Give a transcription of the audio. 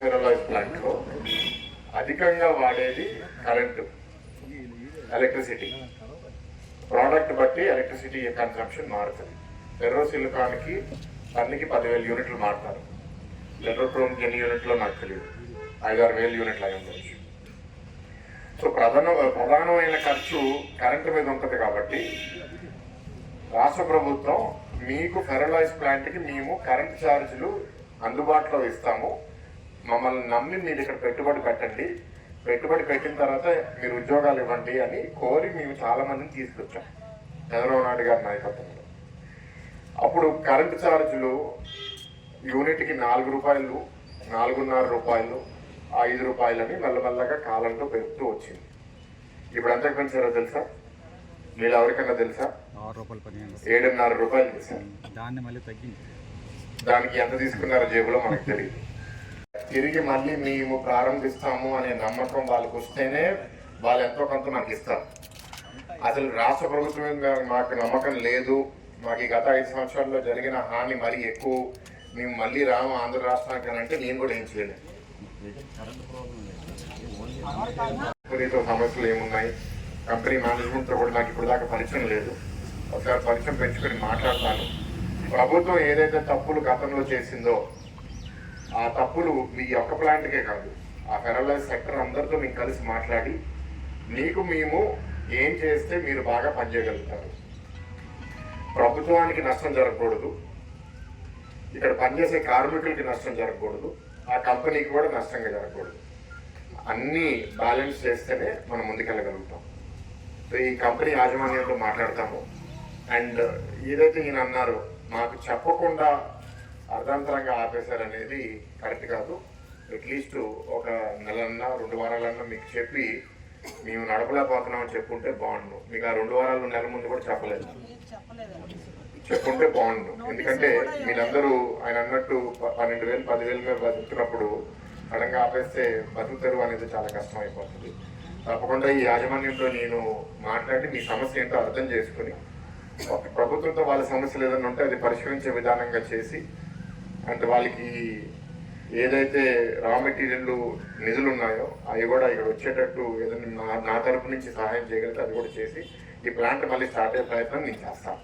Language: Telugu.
ప్లాంట్లో అధికంగా వాడేది కరెంటు, ఎలక్ట్రిసిటీ. ప్రోడక్ట్ బట్టి ఎలక్ట్రిసిటీ కన్సంప్షన్ మారుతుంది. ఫెర్రోసిలికాన్కి టన్నుకి 10,000 యూనిట్లు మారుతారు. ఎలక్ట్రోక్రోమ్కి ఎన్ని యూనిట్లో నాకు తెలియదు, 5-6 యూనిట్లు అయి ఉండొచ్చు. సో ప్రధానమైన ఖర్చు కరెంటు మీద ఉంటుంది. కాబట్టి రాష్ట్ర ప్రభుత్వం మీకు ఫెర్రలైజ్ ప్లాంట్కి మేము కరెంట్ ఛార్జీలు అందుబాటులో ఇస్తాము, మమ్మల్ని నమ్మి మీరు ఇక్కడ పెట్టుబడి పెట్టండి, పెట్టుబడి పెట్టిన తర్వాత మీరు ఉద్యోగాలు ఇవ్వండి అని కోరి మేము చాలా మందిని తీసుకొచ్చాం చంద్రబాబు నాయుడు గారి నాయకత్వంలో. అప్పుడు కరెంటు ఛార్జీలు యూనిట్కి 4 రూపాయలు, 4.5 రూపాయలు, 5 రూపాయలని మెల్లమెల్లగా కాలంలో పెరుగుతూ వచ్చింది. ఇప్పుడు ఎంత పెంచారో తెలుసా? మీరు ఎవరికన్నా తెలుసా? 7.5 రూపాయలు చేశారు. దానికి ఎంత తీసుకున్నారో జేబులో మనకు తెలియదు. తిరిగి మళ్ళీ మేము ప్రారంభిస్తాము అనే నమ్మకం వాళ్ళకు వస్తేనే వాళ్ళు ఎంతో కొంత మనకి ఇస్తారు. అసలు రాష్ట్ర ప్రభుత్వం మాకు నమ్మకం లేదు, మాకు ఈ గత 5 సంవత్సరాల్లో జరిగిన హాని మరీ ఎక్కువ, మేము మళ్ళీ రాము ఆంధ్ర రాష్ట్రానికి అంటే నేను కూడా ఏం చేయలేదు. కంపెనీతో సమస్యలు ఏమున్నాయి, కంపెనీ మేనేజ్మెంట్తో కూడా నాకు ఇప్పుడు దాకా పరిచయం లేదు. ఒకసారి పరిచయం పెంచుకొని మాట్లాడతాను. ప్రభుత్వం ఏదైతే తప్పులు గతంలో చేసిందో ఆ తప్పులు మీ ఒక్క ప్లాంట్కే కాదు, ఆ ఫెర్రలైజ్ సెక్టర్ అందరితో మేము కలిసి మాట్లాడి మీకు మేము ఏం చేస్తే మీరు బాగా పనిచేయగలుగుతారు, ప్రభుత్వానికి నష్టం జరగకూడదు, ఇక్కడ పనిచేసే కార్మికులకి నష్టం జరగకూడదు, ఆ కంపెనీకి కూడా నష్టంగా జరగకూడదు, అన్నీ బ్యాలెన్స్ చేస్తేనే మనం ముందుకెళ్ళగలుగుతాం. సో ఈ కంపెనీ యాజమాన్యంతో మాట్లాడతాము. అండ్ ఏదైతే ఈయన అన్నారో మాకు చెప్పకుండా అర్ధాంతరంగా ఆపేశారనేది కరెక్ట్ కాదు. అట్లీస్ట్ ఒక నెలన్నా 2 వారాలన్నా మీకు చెప్పి మేము నడపలేకపోతున్నామని చెప్పుంటే బాగుండు. మీకు ఆ 2 వారాలు నెల ముందు కూడా చెప్పలేదు, చెప్పుంటే బాగుండు. ఎందుకంటే మీరందరూ ఆయన అన్నట్టు 12,000 10,000 మీద బతుకుతున్నప్పుడు సడన్గా ఆపేస్తే బతుకుతారు అనేది చాలా కష్టం అయిపోతుంది. తప్పకుండా ఈ యాజమాన్యంతో నేను మాట్లాడి మీ సమస్య ఏంటో అర్థం చేసుకుని ప్రభుత్వంతో వాళ్ళ సమస్యలు ఏదైనా ఉంటే అది పరిష్కరించే విధానంగా చేసి, అంటే వాళ్ళకి ఏదైతే రా మెటీరియల్ నిధులు ఉన్నాయో అవి కూడా ఇక్కడ వచ్చేటట్టు ఏదైనా నా తరపు నుంచి సహాయం చేయగలిగితే అది కూడా చేసి ఈ ప్లాంట్ మళ్ళీ స్టార్ట్ అయ్యే ప్రయత్నం నేను చేస్తాను.